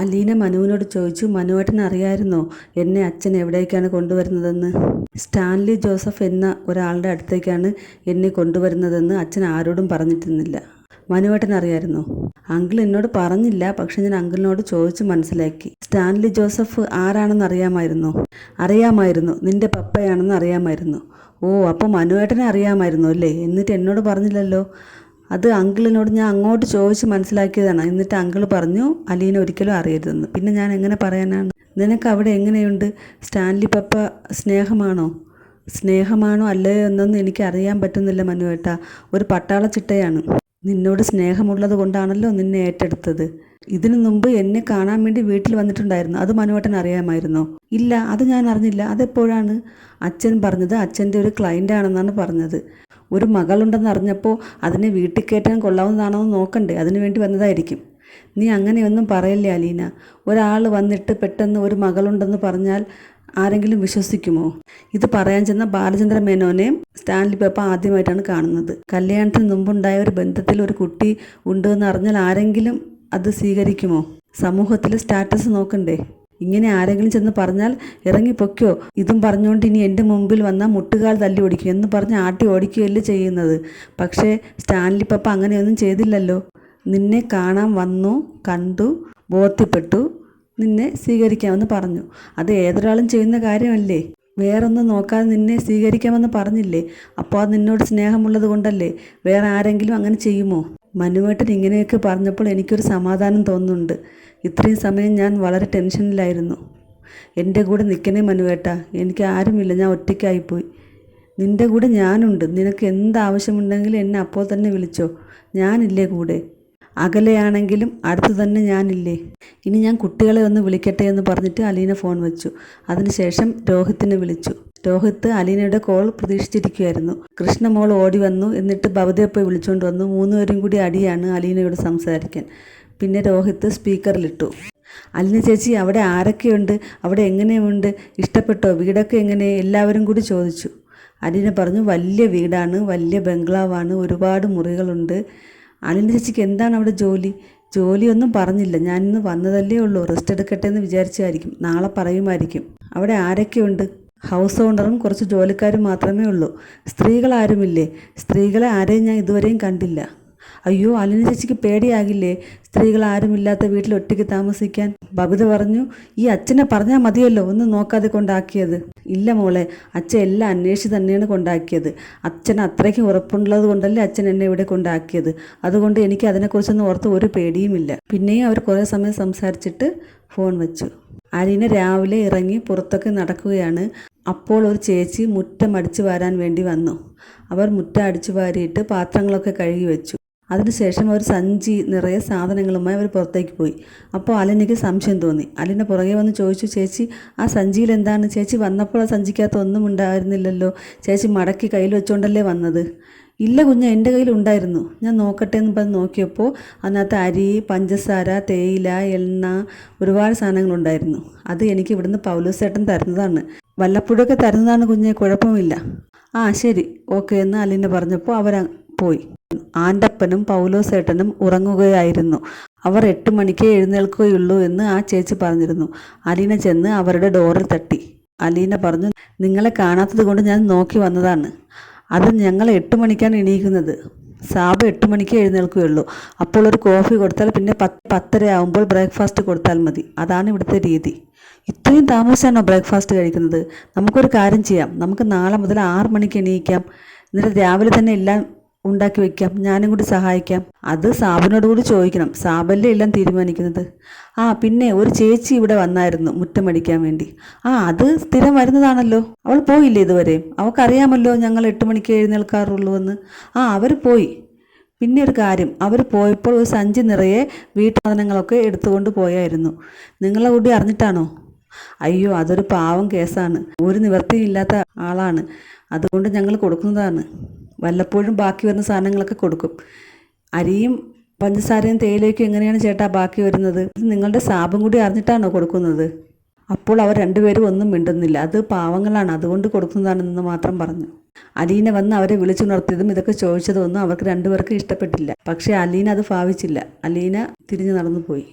അലീന മനുവിനോട് ചോദിച്ചു, മനുവേട്ടന് അറിയാമായിരുന്നോ എന്നെ അച്ഛൻ എവിടേക്കാണ് കൊണ്ടുവരുന്നതെന്ന്? സ്റ്റാൻലി ജോസഫ് എന്ന ഒരാളുടെ അടുത്തേക്കാണ് എന്നെ കൊണ്ടുവരുന്നതെന്ന് അച്ഛൻ ആരോടും പറഞ്ഞിരുന്നില്ല. മനുവേട്ടൻ അറിയാമായിരുന്നോ? അങ്കിൾ എന്നോട് പറഞ്ഞില്ല, പക്ഷെ ഞാൻ അങ്കിളിനോട് ചോദിച്ച് മനസ്സിലാക്കി. സ്റ്റാൻലി ജോസഫ് ആരാണെന്ന് അറിയാമായിരുന്നോ? അറിയാമായിരുന്നു, നിന്റെ പപ്പയാണെന്ന് അറിയാമായിരുന്നു. ഓ, അപ്പോൾ മനുവേട്ടനെ അറിയാമായിരുന്നു അല്ലേ? എന്നിട്ട് എന്നോട് പറഞ്ഞില്ലല്ലോ. അത് അങ്കിളിനോട് ഞാൻ അങ്ങോട്ട് ചോദിച്ച് മനസ്സിലാക്കിയതാണ്. എന്നിട്ട് അങ്കിൾ പറഞ്ഞു അലീന ഒരിക്കലും അറിയരുതെന്ന്. പിന്നെ ഞാൻ എങ്ങനെ പറയാനാണ്? നിനക്ക് അവിടെ എങ്ങനെയുണ്ട്? സ്റ്റാൻലി പപ്പ സ്നേഹമാണോ അല്ലയോ എന്നൊന്നും എനിക്ക് അറിയാൻ പറ്റുന്നില്ല മനുവേട്ട. ഒരു പട്ടാള ചിട്ടയാണ്. നിന്നോട് സ്നേഹമുള്ളത് കൊണ്ടാണല്ലോ നിന്നെ ഏറ്റെടുത്തത്. ഇതിനു മുമ്പ് എന്നെ കാണാൻ വേണ്ടി വീട്ടിൽ വന്നിട്ടുണ്ടായിരുന്നു. അത് മനുവേട്ടൻ അറിയാമായിരുന്നോ? ഇല്ല, അത് ഞാൻ അറിഞ്ഞില്ല. അതെപ്പോഴാണ്? അച്ഛൻ പറഞ്ഞത് അച്ഛൻ്റെ ഒരു ക്ലയൻ്റ് ആണെന്നാണ് പറഞ്ഞത്. ഒരു മകളുണ്ടെന്ന് അറിഞ്ഞപ്പോൾ അതിനെ വീട്ടിൽ കയറ്റാൻ കൊള്ളാവുന്നതാണോ എന്ന് നോക്കണ്ടേ? അതിനു വേണ്ടി വന്നതായിരിക്കും. നീ അങ്ങനെയൊന്നും പറയല്ലേ അലീന. ഒരാൾ വന്നിട്ട് പെട്ടെന്ന് ഒരു മകളുണ്ടെന്ന് പറഞ്ഞാൽ ആരെങ്കിലും വിശ്വസിക്കുമോ? ഇത് പറയാൻ ചെന്ന ബാലചന്ദ്ര മേനോനെയും സ്റ്റാൻലി പപ്പ ആദ്യമായിട്ടാണ് കാണുന്നത്. കല്യാണത്തിന് മുമ്പുണ്ടായ ഒരു ബന്ധത്തിൽ ഒരു കുട്ടി ഉണ്ടെന്ന് അറിഞ്ഞാൽ ആരെങ്കിലും അത് സ്വീകരിക്കുമോ? സമൂഹത്തിലെ സ്റ്റാറ്റസ് നോക്കണ്ടേ? ഇങ്ങനെ ആരെങ്കിലും ചെന്ന് പറഞ്ഞാൽ ഇറങ്ങിപ്പൊയ്ക്കോ, ഇതും പറഞ്ഞുകൊണ്ട് ഇനി എൻ്റെ മുമ്പിൽ വന്നാൽ മുട്ടുകാൽ തല്ലി ഓടിക്കും എന്ന് പറഞ്ഞ് ആട്ടി ഓടിക്കുകയല്ലേ ചെയ്യുന്നത്. പക്ഷേ സ്റ്റാൻലി പപ്പ അങ്ങനെയൊന്നും ചെയ്തില്ലല്ലോ. നിന്നെ കാണാൻ വന്നു, കണ്ടു, ബോധ്യപ്പെട്ടു, നിന്നെ സ്വീകരിക്കാമെന്ന് പറഞ്ഞു. അത് ഏതൊരാളും ചെയ്യുന്ന കാര്യമല്ലേ? വേറൊന്നും നോക്കാതെ നിന്നെ സ്വീകരിക്കാമെന്ന് പറഞ്ഞില്ലേ? അപ്പോൾ അത് നിന്നോട് സ്നേഹമുള്ളത് കൊണ്ടല്ലേ. വേറെ ആരെങ്കിലും അങ്ങനെ ചെയ്യുമോ? മനുവേട്ടൻ ഇങ്ങനെയൊക്കെ പറഞ്ഞപ്പോൾ എനിക്കൊരു സമാധാനം തോന്നുന്നുണ്ട്. ഇത്രയും സമയം ഞാൻ വളരെ ടെൻഷനിലായിരുന്നു. എൻ്റെ കൂടെ നിൽക്കണേ മനുവേട്ട, എനിക്ക് ആരുമില്ല, ഞാൻ ഒറ്റയ്ക്കായിപ്പോയി. നിൻ്റെ കൂടെ ഞാനുണ്ട്. നിനക്ക് എന്താവശ്യമുണ്ടെങ്കിലും എന്നെ അപ്പോൾ തന്നെ വിളിച്ചോ, ഞാനില്ലേ കൂടെ. അകലെയാണെങ്കിലും അടുത്ത് തന്നെ ഞാനില്ലേ. ഇനി ഞാൻ കുട്ടികളെ ഒന്ന് വിളിക്കട്ടെ എന്ന് പറഞ്ഞിട്ട് അലീന ഫോൺ വെച്ചു. അതിനുശേഷം രോഹിത്തിനെ വിളിച്ചു. രോഹിത്ത് അലീനയുടെ കോൾ പ്രതീക്ഷിച്ചിരിക്കുകയായിരുന്നു. കൃഷ്ണമോൾ ഓടി വന്നു. എന്നിട്ട് ഭവതിയെ പോയി വിളിച്ചുകൊണ്ട് വന്നു. മൂന്നുപേരും കൂടി അടിയാണ് അലീനയോട് സംസാരിക്കാൻ. പിന്നെ രോഹിത്ത് സ്പീക്കറിലിട്ടു. അലീന ചേച്ചി, അവിടെ ആരൊക്കെയുണ്ട്? അവിടെ എങ്ങനെയുണ്ട്? ഇഷ്ടപ്പെട്ടോ? വീടൊക്കെ എങ്ങനെ? എല്ലാവരും കൂടി ചോദിച്ചു. അലീന പറഞ്ഞു, വലിയ വീടാണ്, വലിയ ബംഗ്ലാവാണ്, ഒരുപാട് മുറികളുണ്ട്. അലീന ചേച്ചിക്ക് എന്താണ് അവിടെ ജോലി? ജോലിയൊന്നും പറഞ്ഞില്ല. ഞാനിന്ന് വന്നതല്ലേ ഉള്ളൂ. റെസ്റ്റ് എടുക്കട്ടെ എന്ന് വിചാരിച്ചായിരിക്കും. നാളെ പറയുമായിരിക്കും. അവിടെ ആരൊക്കെയുണ്ട്? ഹൗസ് ഓണറും കുറച്ച് ജോലിക്കാരും മാത്രമേ ഉള്ളൂ. സ്ത്രീകൾ ആരുമില്ലേ? സ്ത്രീകളെ ആരെയും ഞാൻ ഇതുവരെയും കണ്ടില്ല. അയ്യോ, അലീന ചേച്ചിക്ക് പേടിയാകില്ലേ സ്ത്രീകൾ ആരുമില്ലാത്ത വീട്ടിൽ ഒറ്റയ്ക്ക് താമസിക്കാൻ? ബബിത പറഞ്ഞു, ഈ അച്ഛനെ പറഞ്ഞാൽ മതിയല്ലോ ഒന്ന് നോക്കാതെ കൊണ്ടാക്കിയത്. ഇല്ല മോളെ, അച്ഛൻ എല്ലാം അന്വേഷിച്ച് തന്നെയാണ് കൊണ്ടാക്കിയത്. അച്ഛന് അത്രയ്ക്ക് ഉറപ്പുള്ളത് കൊണ്ടല്ലേ അച്ഛൻ എന്നെ ഇവിടെ കൊണ്ടാക്കിയത്. അതുകൊണ്ട് എനിക്ക് അതിനെക്കുറിച്ചൊന്നും ഓർത്ത് ഒരു പേടിയുമില്ല. പിന്നെയും അവർ കുറേ സമയം സംസാരിച്ചിട്ട് ഫോൺ വെച്ചു. അലീന രാവിലെ ഇറങ്ങി പുറത്തൊക്കെ നടക്കുകയാണ്. അപ്പോൾ ഒരു ചേച്ചി മുറ്റം അടിച്ചു വാരാൻ വേണ്ടി വന്നു. അവർ മുറ്റം അടിച്ചു വാരിയിട്ട് പാത്രങ്ങളൊക്കെ കഴുകി വെച്ചു. അതിനുശേഷം ഒരു സഞ്ചി നിറയെ സാധനങ്ങളുമായി അവർ പുറത്തേക്ക് പോയി. അപ്പോൾ അലീനയ്ക്ക് സംശയം തോന്നി. അലീന പുറകെ വന്ന് ചോദിച്ചു, ചേച്ചി ആ സഞ്ചിയിൽ എന്താണ്? ചേച്ചി വന്നപ്പോൾ ആ സഞ്ചിക്കകത്ത് ഒന്നും ഉണ്ടായിരുന്നില്ലല്ലോ. ചേച്ചി മടക്കി കയ്യിൽ വെച്ചുകൊണ്ടല്ലേ വന്നത്? ഇല്ല കുഞ്ഞ, എൻ്റെ കയ്യിൽ ഉണ്ടായിരുന്നു. ഞാൻ നോക്കട്ടെ എന്ന് പറഞ്ഞ് നോക്കിയപ്പോൾ അതിനകത്ത് അരി, പഞ്ചസാര, തേയില, എണ്ണ, ഒരുപാട് സാധനങ്ങളുണ്ടായിരുന്നു. അത് എനിക്ക് ഇവിടുന്ന് പൗലോസേട്ടൻ തരുന്നതാണ്. വല്ലപ്പോഴൊക്കെ തരുന്നതാണ് കുഞ്ഞെ, കുഴപ്പമില്ല. ആ ശരി, ഓക്കെ എന്ന് അലീന പറഞ്ഞപ്പോൾ അവർ പോയി. ആൻ്റപ്പനും പൗലോസേട്ടനും ഉറങ്ങുകയായിരുന്നു. അവർ 8 മണിക്കേ എഴുന്നേൽക്കുകയുള്ളൂ എന്ന് ആ ചേച്ചി പറഞ്ഞിരുന്നു. അലീന ചെന്ന് അവരുടെ ഡോറിൽ തട്ടി. അലീന പറഞ്ഞു, നിങ്ങളെ കാണാത്തത് കൊണ്ട് ഞാൻ നോക്കി വന്നതാണ്. അത് ഞങ്ങൾ 8 മണിക്കാണ് എണീക്കുന്നത്. സാബ് 8 മണിക്കേ എഴുന്നേൽക്കുകയുള്ളൂ. അപ്പോൾ ഒരു കോഫി കൊടുത്താൽ പിന്നെ 10:30 ആകുമ്പോൾ ബ്രേക്ക്ഫാസ്റ്റ് കൊടുത്താൽ മതി. അതാണ് ഇവിടുത്തെ രീതി. ഇത്രയും താമസിച്ചാണോ ബ്രേക്ക്ഫാസ്റ്റ് കഴിക്കുന്നത്? നമുക്കൊരു കാര്യം ചെയ്യാം, നമുക്ക് നാളെ മുതൽ 6 മണിക്ക് എണീക്കാം. എന്നിട്ട് രാവിലെ തന്നെ എല്ലാം ഉണ്ടാക്കി വയ്ക്കാം. ഞാനും കൂടി സഹായിക്കാം. അത് സാബിനോട് കൂടി ചോദിക്കണം. സാബല്ലേ എല്ലാം തീരുമാനിക്കുന്നത്. ആ പിന്നെ ഒരു ചേച്ചി ഇവിടെ വന്നായിരുന്നു മുറ്റമടിക്കാൻ വേണ്ടി. അത് സ്ഥിരം വരുന്നതാണല്ലോ. അവൾ പോയില്ലേ ഇതുവരെ? അവൾക്കറിയാമല്ലോ ഞങ്ങൾ 8 മണിക്ക് എഴുന്നേൽക്കാറുള്ളൂ എന്ന്. അവർ പോയി. പിന്നെ ഒരു കാര്യം, അവർ പോയപ്പോൾ ഒരു സഞ്ചി നിറയെ വീട്ടുസാധനങ്ങളൊക്കെ എടുത്തുകൊണ്ട് പോയായിരുന്നു. നിങ്ങളെ കൂടി അറിഞ്ഞിട്ടാണോ? അയ്യോ, അതൊരു പാവം കേസാണ്. ഒരു നിവൃത്തിയും ഇല്ലാത്ത ആളാണ്. അതുകൊണ്ട് ഞങ്ങൾ കൊടുക്കുന്നതാണ്. വല്ലപ്പോഴും ബാക്കി വരുന്ന സാധനങ്ങളൊക്കെ കൊടുക്കും. അരിയും പഞ്ചസാരയും തേയിലയൊക്കെ എങ്ങനെയാണ് ചേട്ടാ ബാക്കി വരുന്നത്? നിങ്ങളുടെ സാബും കൂടി അറിഞ്ഞിട്ടാണോ കൊടുക്കുന്നത്? അപ്പോൾ അവർ രണ്ടുപേരും ഒന്നും മിണ്ടുന്നില്ല. അത് പാവങ്ങളാണ്, അതുകൊണ്ട് കൊടുക്കുന്നതാണെന്ന് മാത്രം പറഞ്ഞു. അലീന വന്ന് അവരെ വിളിച്ചുണർത്തിയതും ഇതൊക്കെ ചോദിച്ചതൊന്നും അവർക്ക് രണ്ടുപേർക്കും ഇഷ്ടപ്പെട്ടില്ല. പക്ഷേ അലീന അത് ഭാവിച്ചില്ല. അലീന തിരിഞ്ഞു നടന്നു പോയി.